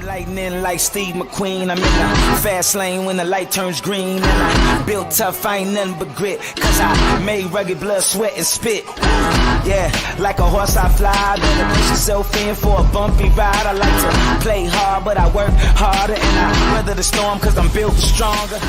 Lightning like Steve McQueen. I'm in the fast lane when the light turns green. And I built tough, I ain't nothing but grit. Cause I made rugged blood, sweat, and spit. Yeah, like a horse I fly. Better push yourself in for a bumpy ride. I like to play hard, but I work harder. And I weather the storm cause I'm built stronger.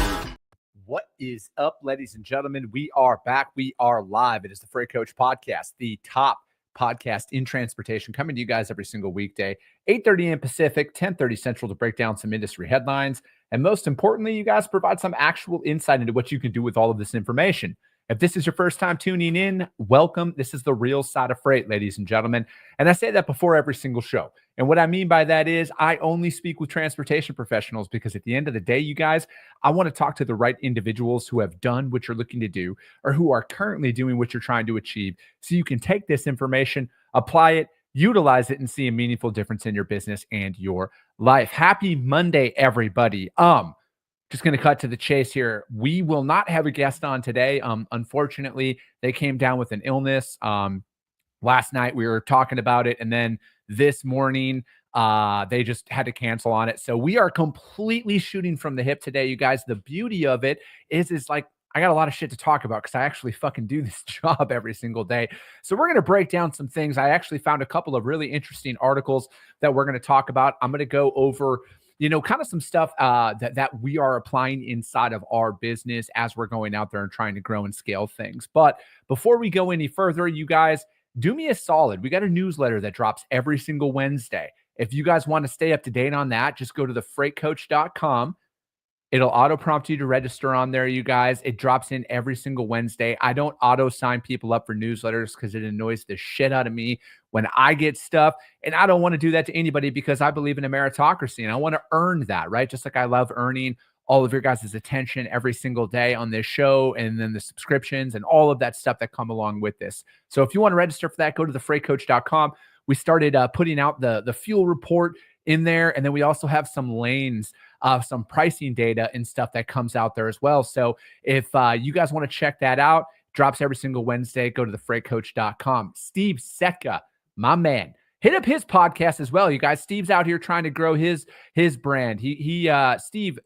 What is up, ladies and gentlemen? We are back. We are live. It is the Freight Coach Podcast, the top podcast in transportation, coming to you guys every single weekday, 8:30 a.m. Pacific, 10:30 Central, to break down some industry headlines. And most importantly, you guys provide some actual insight into what you can do with all of this information. If this is your first time tuning in, welcome. This is the real side of freight, ladies and gentlemen. And I say that before every single show. And what I mean by that is I only speak with transportation professionals because at the end of the day, you guys, I want to talk to the right individuals who have done what you're looking to do or who are currently doing what you're trying to achieve, so you can take this information, apply it, utilize it, and see a meaningful difference in your business and your life. Happy Monday, everybody. Just going to cut to the chase here. We will not have a guest on today. Unfortunately, they came down with an illness. Last night we were talking about it, and then this morning they just had to cancel on it. So we are completely shooting from the hip today, you guys. The beauty of it is like I got a lot of shit to talk about because I actually fucking do this job every single day. So we're going to break down some things. I actually found a couple of really interesting articles that we're going to talk about. I'm going to go over kind of some stuff that we are applying inside of our business as we're going out there and trying to grow and scale things. But before we go any further, you guys, do me a solid. We got a newsletter that drops every single Wednesday. If you guys want to stay up to date on that, just go to thefreightcoach.com. It'll auto prompt you to register on there, you guys. It drops in every single Wednesday. I don't auto sign people up for newsletters because it annoys the shit out of me when I get stuff. And I don't want to do that to anybody because I believe in a meritocracy and I want to earn that, right? Just like I love earning all of your guys' attention every single day on this show, and then the subscriptions and all of that stuff that come along with this. So if you want to register for that, go to thefreightcoach.com. We started putting out the fuel report in there, and then we also have some lanes, some pricing data and stuff that comes out there as well. So if you guys want to check that out, drops every single Wednesday. Go to thefreightcoach.com. Steve Setka, my man, hit up his podcast as well, you guys. Steve's out here trying to grow his brand. Steve,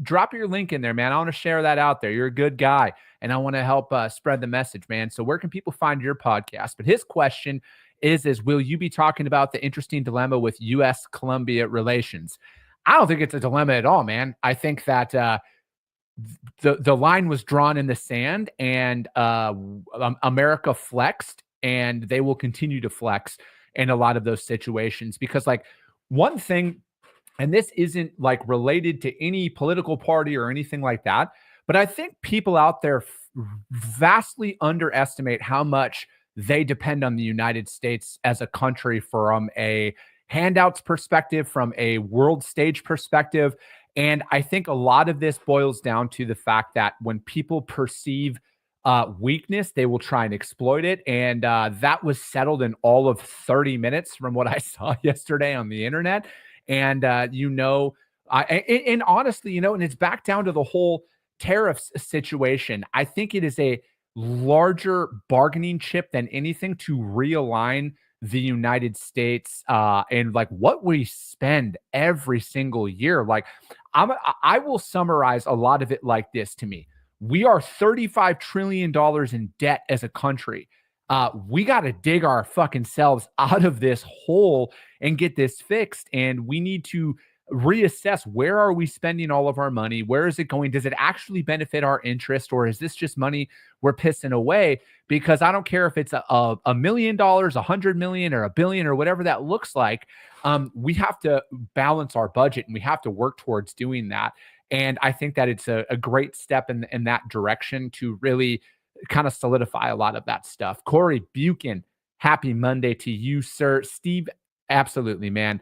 drop your link in there, man. I want to share that out there. You're a good guy, and I want to help spread the message, man. So where can people find your podcast? But his question is will you be talking about the interesting dilemma with U.S.-Colombia relations? I don't think it's a dilemma at all, man. I think that the line was drawn in the sand, and America flexed, and they will continue to flex in a lot of those situations. Because like one thing, and this isn't like related to any political party or anything like that, but I think people out there vastly underestimate how much they depend on the United States as a country from a handouts perspective, from a world stage perspective. And I think a lot of this boils down to the fact that when people perceive weakness, they will try and exploit it. And that was settled in all of 30 minutes from what I saw yesterday on the internet. And, and honestly, and it's back down to the whole tariffs situation. I think it is a larger bargaining chip than anything to realign the United States and like what we spend every single year. Like I will summarize a lot of it like this to me. We are $35 trillion in debt as a country. We got to dig our fucking selves out of this hole and get this fixed. And we need to reassess, where are we spending all of our money? Where is it going? Does it actually benefit our interest, or is this just money we're pissing away? Because I don't care if it's $1 million, 100 million, or $1 billion, or whatever that looks like. We have to balance our budget, and we have to work towards doing that. And I think that it's a great step in that direction to really kind of solidify a lot of that stuff. Corey Buchan, happy Monday to you, sir. Steve, absolutely, man.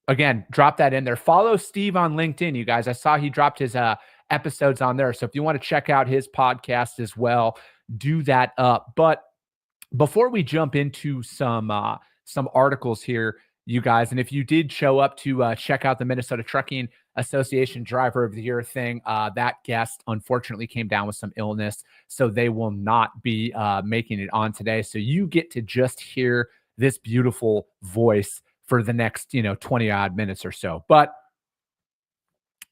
Again, drop that in there. Follow Steve on LinkedIn, you guys. I saw he dropped his episodes on there. So if you want to check out his podcast as well, do that up. But before we jump into some articles here, you guys, and if you did show up to check out the Minnesota Trucking Association Driver of the Year thing, that guest unfortunately came down with some illness, so they will not be making it on today. So you get to just hear this beautiful voice for the next, 20 odd minutes or so. But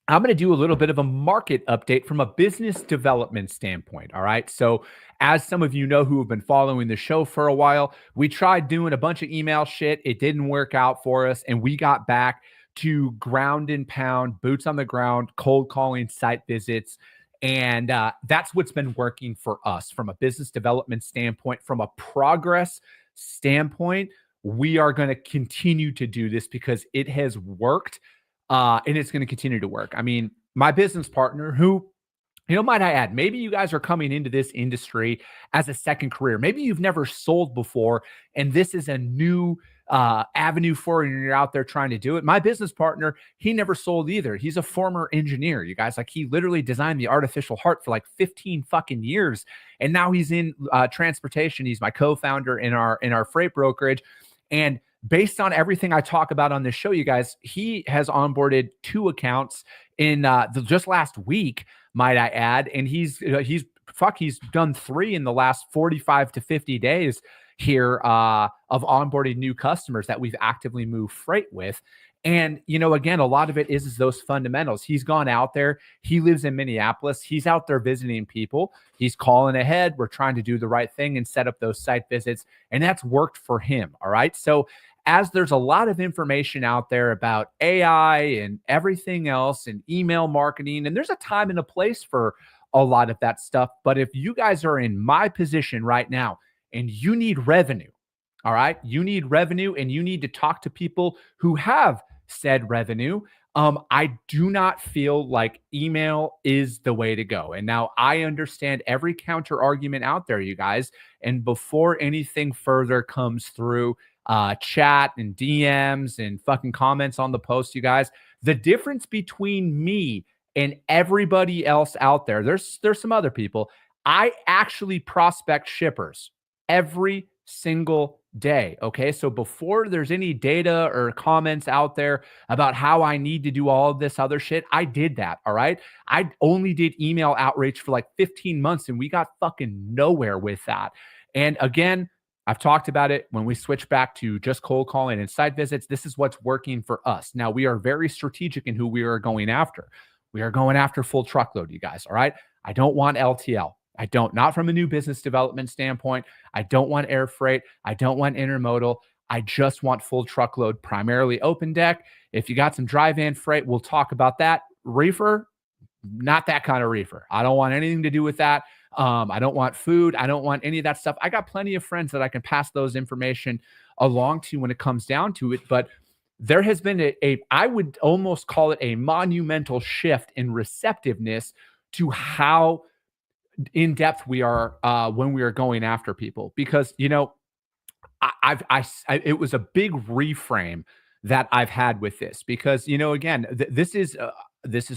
I'm going to do a little bit of a market update from a business development standpoint. All right. So, as some of you know who have been following the show for a while, we tried doing a bunch of email shit. It didn't work out for us. And we got back to ground and pound, boots on the ground, cold calling, site visits. And that's what's been working for us from a business development standpoint, from a progress standpoint. We are going to continue to do this because it has worked and it's going to continue to work. I mean, my business partner, who, might I add, maybe you guys are coming into this industry as a second career. Maybe you've never sold before, and this is a new avenue for you, and you're out there trying to do it. My business partner, he never sold either. He's a former engineer, you guys. Like, he literally designed the artificial heart for like 15 fucking years, and now he's in transportation. He's my co-founder in our freight brokerage, and based on everything I talk about on this show, you guys, he has onboarded 2 accounts in just last week, might I add, and he's done 3 in the last 45 to 50 days here of onboarding new customers that we've actively moved freight with. And, again, a lot of it is those fundamentals. He's gone out there. He lives in Minneapolis. He's out there visiting people. He's calling ahead. We're trying to do the right thing and set up those site visits. And that's worked for him. All right. So, as there's a lot of information out there about AI and everything else and email marketing, and there's a time and a place for a lot of that stuff. But if you guys are in my position right now and you need revenue, all right, you need revenue and you need to talk to people who have said revenue. I do not feel like email is the way to go. And now I understand every counter argument out there, you guys. And before anything further comes through, chat and DMs and fucking comments on the post, you guys, the difference between me and everybody else out there, there's some other people. I actually prospect shippers every single day. Okay. So before there's any data or comments out there about how I need to do all of this other shit, I did that. All right. I only did email outreach for like 15 months and we got fucking nowhere with that. And again, I've talked about it when we switch back to just cold calling and site visits. This is what's working for us. Now, we are very strategic in who we are going after. We are going after full truckload, you guys. All right. I don't want LTL. Not from a new business development standpoint. I don't want air freight. I don't want intermodal. I just want full truckload, primarily open deck. If you got some dry van freight, we'll talk about that. Reefer, not that kind of reefer. I don't want anything to do with that. I don't want food. I don't want any of that stuff. I got plenty of friends that I can pass those information along to when it comes down to it. But there has been I would almost call it a monumental shift in receptiveness to how in depth we are when we are going after people, because it was a big reframe that I've had with this, because again, this is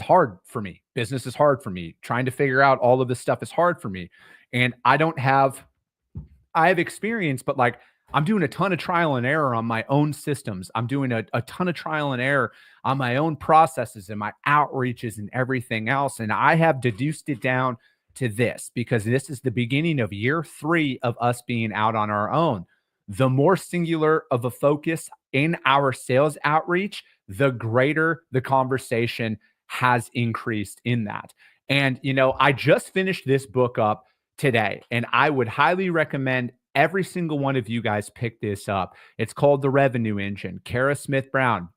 hard for me. Business is hard for me. Trying to figure out all of this stuff is hard for me, and I have experience, but like, I'm doing a ton of trial and error on my own systems. I'm doing a ton of trial and error on my own processes and my outreaches and everything else, and I have deduced it down to this, because this is the beginning of year 3 of us being out on our own. The more singular of a focus in our sales outreach, the greater the conversation has increased in that. And, I just finished this book up today, and I would highly recommend every single one of you guys pick this up. It's called The Revenue Engine. Kara Smith Brown,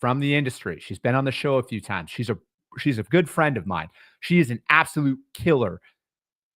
from the industry. She's been on the show a few times. She's a good friend of mine. She is an absolute killer,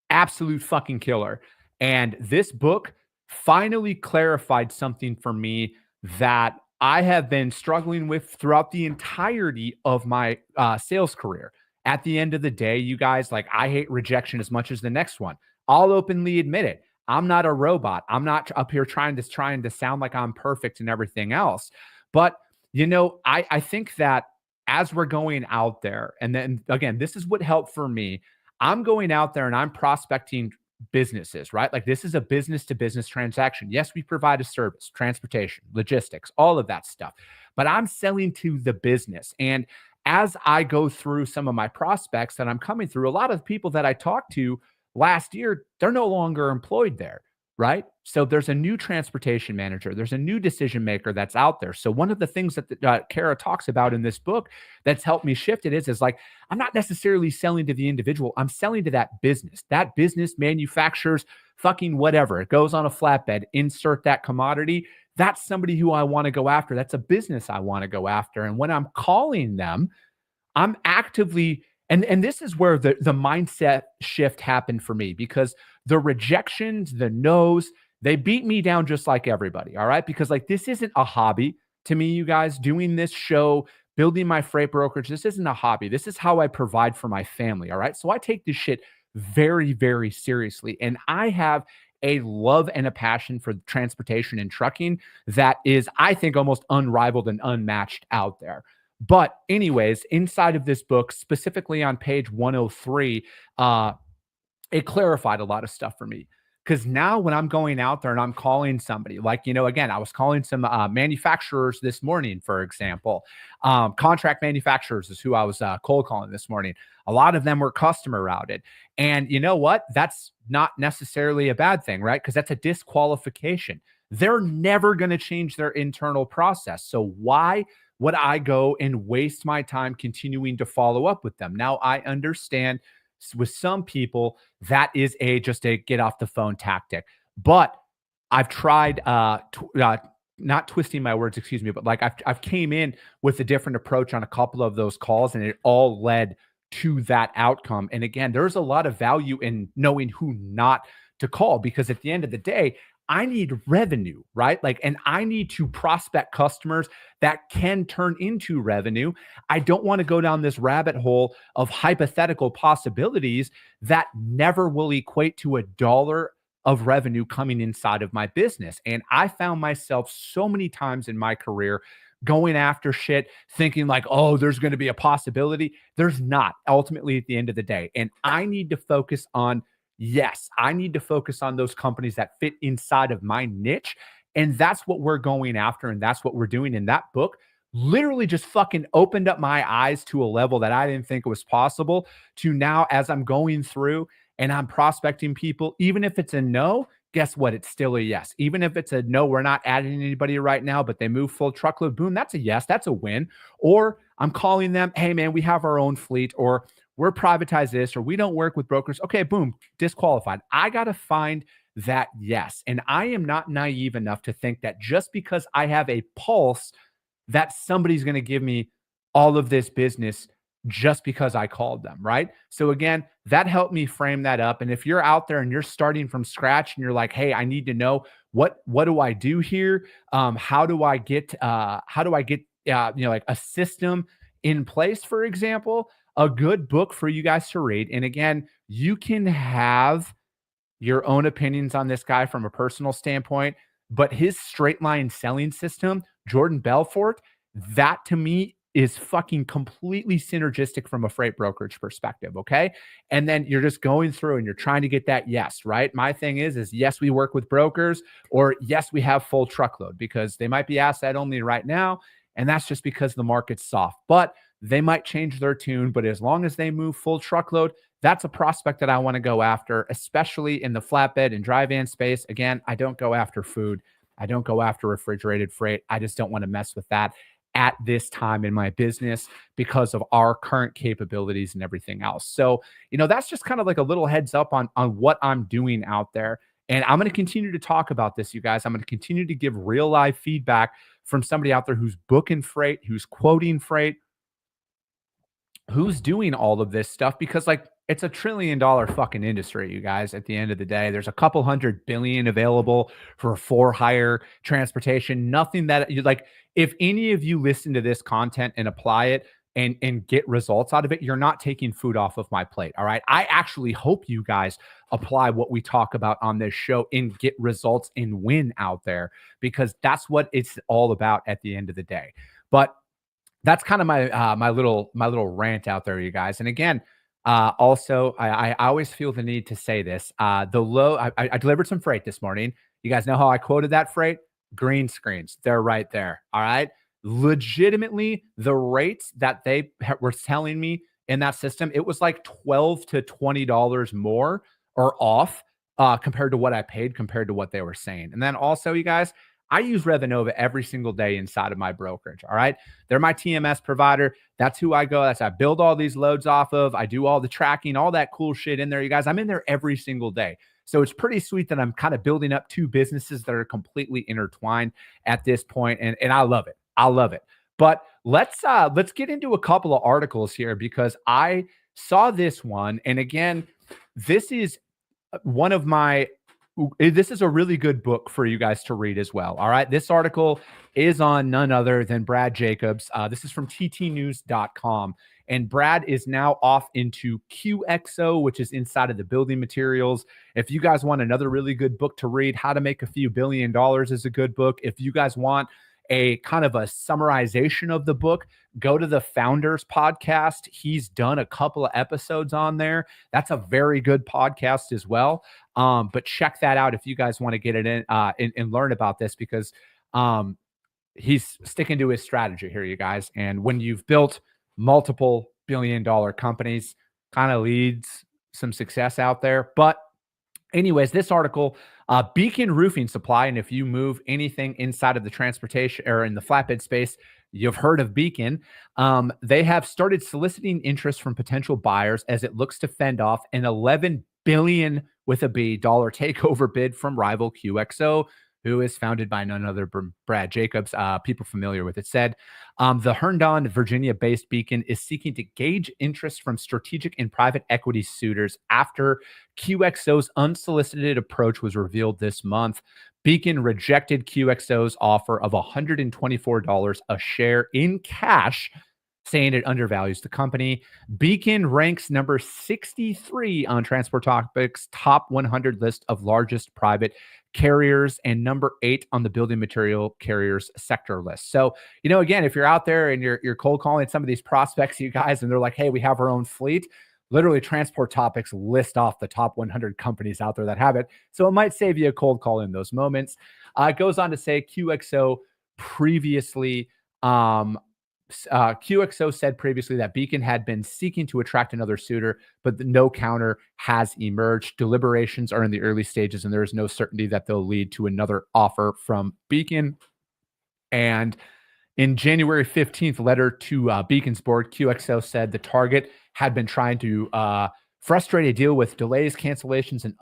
absolute fucking killer. And this book finally clarified something for me that I have been struggling with throughout the entirety of my sales career. At the end of the day, you guys, like, I hate rejection as much as the next one. I'll openly admit it. I'm not a robot. I'm not up here trying to sound like I'm perfect and everything else. But, I think that as we're going out there, and then again, this is what helped for me. I'm going out there and I'm prospecting businesses, right? Like, this is a business to business transaction. Yes, we provide a service, transportation, logistics, all of that stuff, but I'm selling to the business. And as I go through some of my prospects that I'm coming through, a lot of people that I talked to last year, they're no longer employed there. right? So there's a new transportation manager, there's a new decision maker that's out there. So one of the things that Kara talks about in this book that's helped me shift it is like, I'm not necessarily selling to the individual, I'm selling to that business. That business manufactures fucking whatever. It goes on a flatbed, insert that commodity. That's somebody who I want to go after. That's a business I want to go after. And when I'm calling them, I'm actively, and this is where the mindset shift happened for me, because the rejections, the no's, they beat me down just like everybody. All right. Because like, this isn't a hobby to me, you guys. Doing this show, building my freight brokerage, this isn't a hobby. This is how I provide for my family. All right. So I take this shit very, very seriously. And I have a love and a passion for transportation and trucking that is, I think, almost unrivaled and unmatched out there. But anyways, inside of this book, specifically on page 103, it clarified a lot of stuff for me. Because now when I'm going out there and I'm calling somebody, like, again, I was calling some manufacturers this morning, for example. Contract manufacturers is who I was cold calling this morning. A lot of them were customer routed. And you know what? That's not necessarily a bad thing, right? Because that's a disqualification. They're never going to change their internal process. So why would I go and waste my time continuing to follow up with them? Now, I understand with some people that is just a get off the phone tactic, but I've tried not twisting my words, excuse me, but like I've came in with a different approach on a couple of those calls, and it all led to that outcome. And again, there's a lot of value in knowing who not to call, because at the end of the day, I need revenue, right? Like, and I need to prospect customers that can turn into revenue. I don't want to go down this rabbit hole of hypothetical possibilities that never will equate to a dollar of revenue coming inside of my business. And I found myself so many times in my career going after shit, thinking like, oh, there's going to be a possibility. There's not, ultimately, at the end of the day. And I need to focus on, yes, I need to focus on those companies that fit inside of my niche. And that's what we're going after. And that's what we're doing. In that book literally just fucking opened up my eyes to a level that I didn't think was possible, to now, as I'm going through and I'm prospecting people, even if it's a no, guess what? It's still a yes. Even if it's a no, we're not adding anybody right now, but they move full truckload, boom, that's a yes. That's a win. Or I'm calling them, hey man, we have our own fleet, or we're privatized this, or we don't work with brokers. Okay, boom, disqualified. I got to find that yes. And I am not naive enough to think that just because I have a pulse, that somebody's going to give me all of this business just because I called them, right? So again, that helped me frame that up. And if you're out there and you're starting from scratch and you're like, hey, I need to know what do I do here? How do I get like a system in place, for example? A good book for you guys to read. And again, you can have your own opinions on this guy from a personal standpoint, but his straight line selling system, Jordan Belfort, that to me is fucking completely synergistic from a freight brokerage perspective. Okay. And then you're just going through and you're trying to get that yes, right? My thing is yes, we work with brokers, or yes, we have full truckload, because they might be asset only right now. And that's just because the market's soft, but they might change their tune. But as long as they move full truckload, that's a prospect that I want to go after, especially in the flatbed and dry van space. Again, I don't go after food. I don't go after refrigerated freight. I just don't want to mess with that at this time in my business because of our current capabilities and everything else. So, that's just kind of like a little heads up on what I'm doing out there. And I'm going to continue to talk about this, you guys. I'm going to continue to give real live feedback from somebody out there who's booking freight, who's quoting freight, who's doing all of this stuff, because like, it's a $1 trillion fucking industry, you guys. At the end of the day, there's a couple $100 billion available for hire transportation. Nothing that you like. If any of you listen to this content and apply it and get results out of it, you're not taking food off of my plate. All right. I actually hope you guys apply what we talk about on this show and get results and win out there, because that's what it's all about at the end of the day. But that's kind of my my little rant out there, you guys. And again, also, I always feel the need to say this. I delivered some freight this morning. You guys know how I quoted that freight? Green screens. They're right there. All right. Legitimately, the rates that they were telling me in that system, it was like $12 to $20 more or off compared to what I paid, compared to what they were saying. And then also, you guys, I use Revenova every single day inside of my brokerage. All right. They're my TMS provider. That's who I go. I build all these loads off of. I do all the tracking, all that cool shit in there. You guys, I'm in there every single day. So it's pretty sweet that I'm kind of building up two businesses that are completely intertwined at this point. And I love it. I love it. But let's get into a couple of articles here, because I saw this one. And again, this is this is a really good book for you guys to read as well. All right. This article is on none other than Brad Jacobs. This is from ttnews.com. And Brad is now off into QXO, which is inside of the building materials. If you guys want another really good book to read, How to Make a Few $1 billion is a good book. If you guys want a kind of a summarization of the book, go to the Founders podcast. He's done a couple of episodes on there. That's a very good podcast as well. But check that out if you guys want to get it in and learn about this, because he's sticking to his strategy here, you guys. And when you've built multiple billion-dollar companies, kind of leads some success out there. But anyways, this article, Beacon Roofing Supply, and if you move anything inside of the transportation or in the flatbed space, you've heard of Beacon. They have started soliciting interest from potential buyers as it looks to fend off an $11 billion with a B dollar takeover bid from rival QXO, who is founded by none other than Brad Jacobs. People familiar with it said, the Herndon, Virginia-based Beacon is seeking to gauge interest from strategic and private equity suitors after QXO's unsolicited approach was revealed this month. Beacon rejected QXO's offer of $124 a share in cash, saying it undervalues the company. Beacon ranks number 63 on Transport Topics' top 100 list of largest private carriers and number 8 on the building material carriers sector list. So, again, if you're out there and you're cold calling some of these prospects, you guys, and they're like, hey, we have our own fleet, literally Transport Topics list off the top 100 companies out there that have it. So it might save you a cold call in those moments. It goes on to say QXO previously, QXO said previously that Beacon had been seeking to attract another suitor, but no counter has emerged. Deliberations are in the early stages, and there is no certainty that they'll lead to another offer from Beacon. And in January 15th letter to Beacon's board, QXO said the target had been trying to frustrate a deal with delays, cancellations, and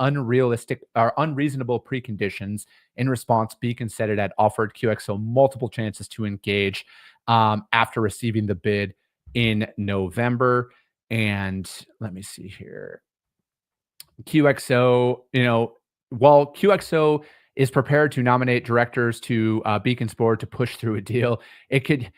unreasonable preconditions. In response, Beacon said it had offered QXO multiple chances to engage after receiving the bid in November. And let me see here. QXO, while QXO is prepared to nominate directors to Beacon's board to push through a deal, it could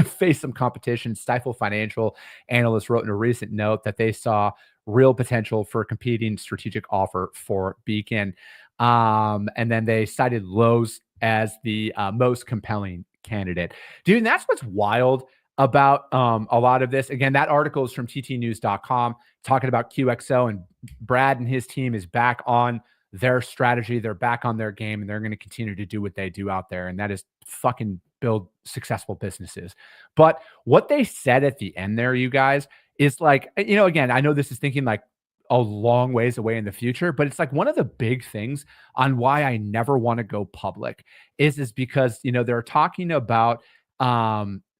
face some competition. Stifel Financial analyst wrote in a recent note that they saw real potential for a competing strategic offer for Beacon. And then they cited Lowe's as the most compelling candidate. Dude, and that's what's wild about a lot of this. Again, that article is from ttnews.com talking about QXO, and Brad and his team is back on their strategy. They're back on their game, and they're going to continue to do what they do out there. And that is fucking build successful businesses. But what they said at the end there, you guys, is like, again, I know this is thinking like a long ways away in the future, but it's like one of the big things on why I never want to go public is because, they're talking about,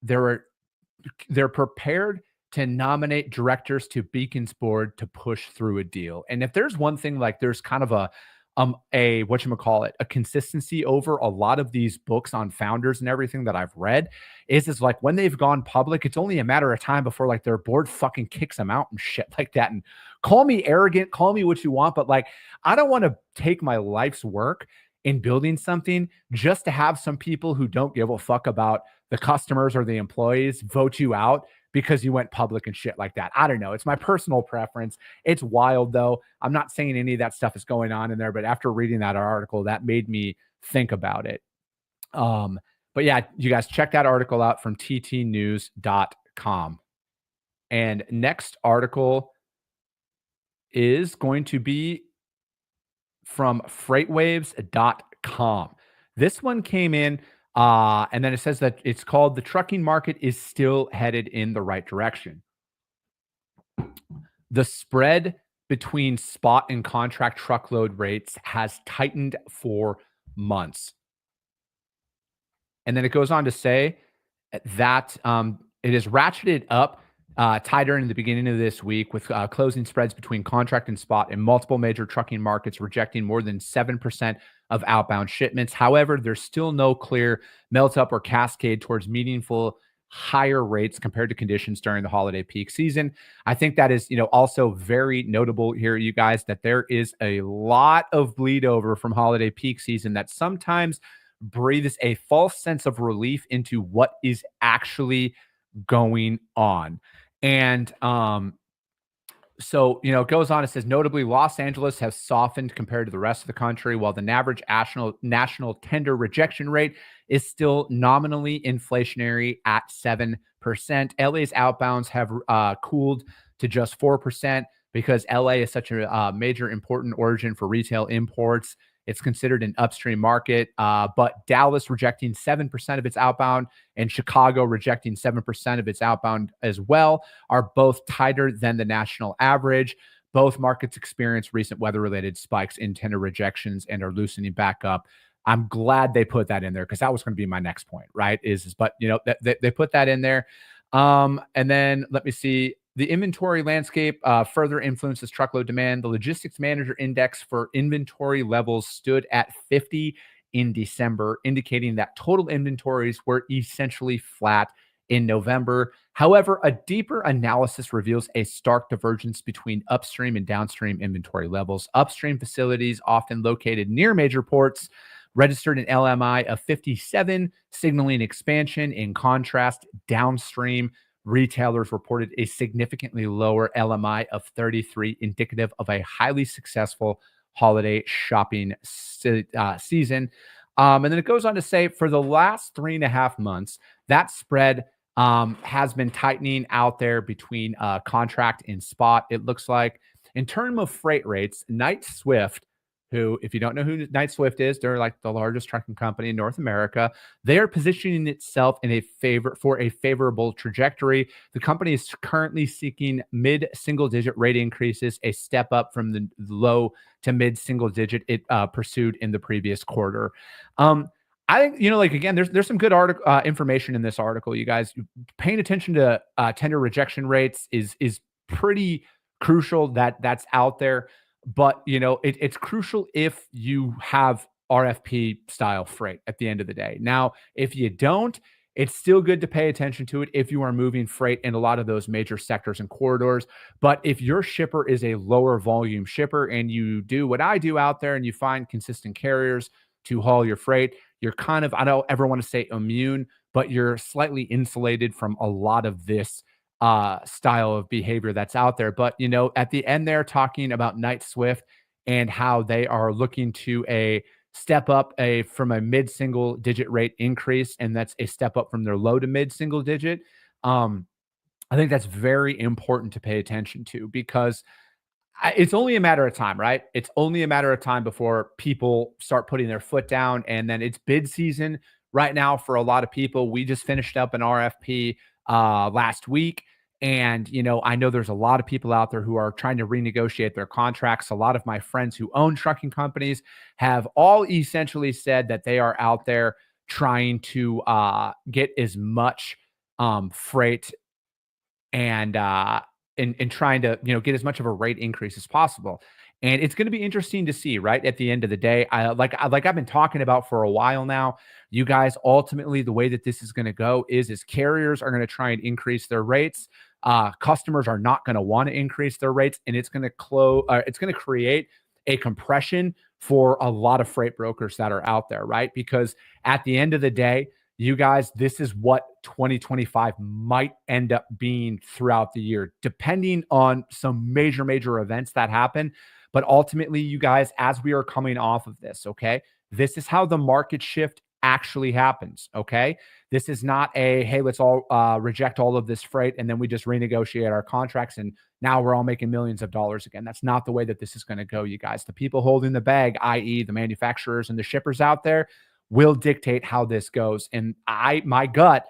they're prepared to nominate directors to Beacon's board to push through a deal. And if there's one thing, like there's kind of a consistency over a lot of these books on founders and everything that I've read is like when they've gone public, it's only a matter of time before like their board fucking kicks them out and shit like that. And call me arrogant, call me what you want, but like, I don't want to take my life's work in building something just to have some people who don't give a fuck about the customers or the employees vote you out because you went public and shit like that. I don't know. It's my personal preference. It's wild though. I'm not saying any of that stuff is going on in there, but after reading that article, that made me think about it. But yeah, you guys check that article out from ttnews.com. And next article is going to be from freightwaves.com. This one came in, and then it says that it's called "The Trucking Market is Still Headed in the Right Direction." The spread between spot and contract truckload rates has tightened for months. And then it goes on to say that it is ratcheted up tighter in the beginning of this week with closing spreads between contract and spot in multiple major trucking markets, rejecting more than 7% of outbound shipments. However, there's still no clear melt up or cascade towards meaningful higher rates compared to conditions during the holiday peak season. I think that is, also very notable here, you guys, that there is a lot of bleed over from holiday peak season that sometimes breathes a false sense of relief into what is actually going on. And so, it goes on. It says, notably, Los Angeles has softened compared to the rest of the country, while the average national tender rejection rate is still nominally inflationary at 7%. LA's outbounds have cooled to just 4% because LA is such a major important origin for retail imports. It's considered an upstream market, but Dallas rejecting 7% of its outbound and Chicago rejecting 7% of its outbound as well are both tighter than the national average. Both markets experience recent weather-related spikes in tender rejections and are loosening back up. I'm glad they put that in there because that was going to be my next point, right? But they put that in there. And then let me see. The inventory landscape further influences truckload demand. The Logistics Manager Index for inventory levels stood at 50 in December, indicating that total inventories were essentially flat in November. However, a deeper analysis reveals a stark divergence between upstream and downstream inventory levels. Upstream facilities, often located near major ports, registered an LMI of 57, signaling expansion. In contrast, downstream retailers reported a significantly lower LMI of 33, indicative of a highly successful holiday shopping season. And then it goes on to say, for the last 3.5 months, that spread has been tightening out there between contract and spot. It looks like, in terms of freight rates, Knight-Swift, who, if you don't know who Knight-Swift is, they're like the largest trucking company in North America. They are positioning itself for a favorable trajectory. The company is currently seeking mid-single-digit rate increases, a step up from the low to mid-single-digit it pursued in the previous quarter. I think, again, there's some good information in this article. You guys, paying attention to tender rejection rates is pretty crucial. That's out there. But, it's crucial if you have RFP style freight at the end of the day. Now, if you don't, it's still good to pay attention to it if you are moving freight in a lot of those major sectors and corridors. But if your shipper is a lower volume shipper and you do what I do out there and you find consistent carriers to haul your freight, you're kind of, I don't ever want to say immune, but you're slightly insulated from a lot of this style of behavior that's out there. But, at the end, they're talking about Knight-Swift and how they are looking to step up from a mid-single digit rate increase. And that's a step up from their low to mid-single digit. I think that's very important to pay attention to because it's only a matter of time, right? It's only a matter of time before people start putting their foot down. And then it's bid season right now for a lot of people. We just finished up an RFP last week. And, I know there's a lot of people out there who are trying to renegotiate their contracts. A lot of my friends who own trucking companies have all essentially said that they are out there trying to get as much freight and trying to, get as much of a rate increase as possible. And it's going to be interesting to see, right? At the end of the day, like I've been talking about for a while now, you guys, ultimately, the way that this is going to go is carriers are going to try and increase their rates. Customers are not going to want to increase their rates, and it's going to create a compression for a lot of freight brokers that are out there, right? Because at the end of the day, you guys, this is what 2025 might end up being throughout the year, depending on some major events that happen. But ultimately, you guys, as we are coming off of this, okay, this is how the market shift actually happens, okay? This is not hey, let's all reject all of this freight and then we just renegotiate our contracts and now we're all making millions of dollars again. That's not the way that this is going to go, you guys. The people holding the bag, i.e. the manufacturers and the shippers out there, will dictate how this goes. And my gut,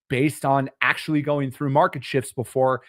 based on actually going through market shifts before,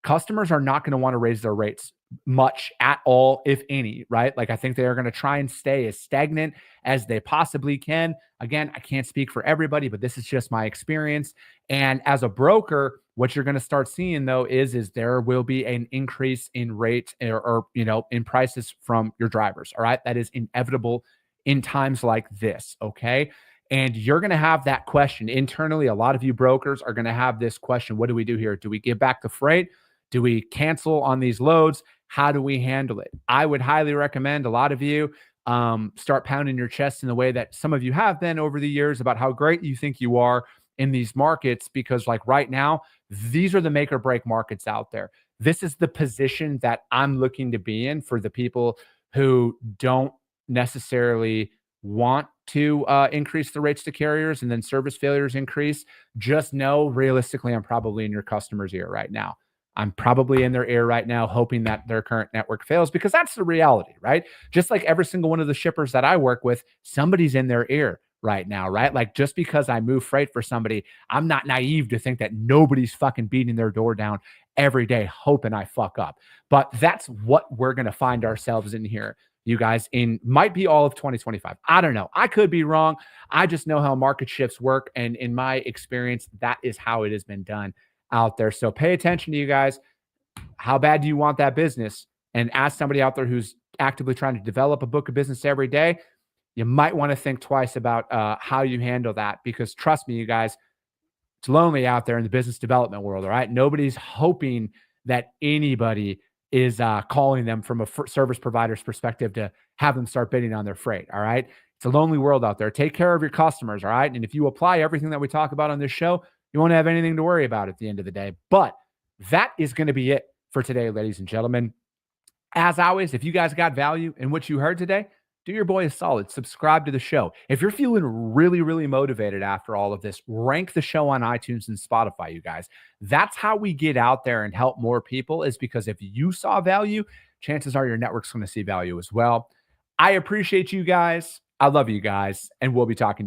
customers are not going to want to raise their rates much at all, if any, right? Like I think they are going to try and stay as stagnant as they possibly can. Again, I can't speak for everybody, but this is just my experience. And as a broker, what you're going to start seeing though is there will be an increase in rate or in prices from your drivers. All right. That is inevitable in times like this. Okay. And you're going to have that question internally. A lot of you brokers are going to have this question. What do we do here? Do we give back the freight? Do we cancel on these loads? How do we handle it? I would highly recommend a lot of you start pounding your chest in the way that some of you have been over the years about how great you think you are in these markets, because like right now, these are the make or break markets out there. This is the position that I'm looking to be in for the people who don't necessarily want to increase the rates to carriers and then service failures increase. Just know realistically, I'm probably in your customer's ear right now. I'm probably in their ear right now, hoping that their current network fails, because that's the reality, right? Just like every single one of the shippers that I work with, somebody's in their ear right now, right? Like just because I move freight for somebody, I'm not naive to think that nobody's fucking beating their door down every day, hoping I fuck up. But that's what we're going to find ourselves in here, you guys, in might be all of 2025. I don't know. I could be wrong. I just know how market shifts work. And in my experience, that is how it has been done out there. So pay attention to you guys. How bad do you want that business? And as somebody out there who's actively trying to develop a book of business every day, you might want to think twice about how you handle that, because trust me, you guys, it's lonely out there in the business development world. All right. Nobody's hoping that anybody is calling them from a service provider's perspective to have them start bidding on their freight. All right. It's a lonely world out there. Take care of your customers. All right. And if you apply everything that we talk about on this show, you won't have anything to worry about at the end of the day. But that is going to be it for today, ladies and gentlemen. As always, if you guys got value in what you heard today, do your boy a solid. Subscribe to the show. If you're feeling really, really motivated after all of this, rank the show on iTunes and Spotify, you guys. That's how we get out there and help more people, is because if you saw value, chances are your network's going to see value as well. I appreciate you guys. I love you guys. And we'll be talking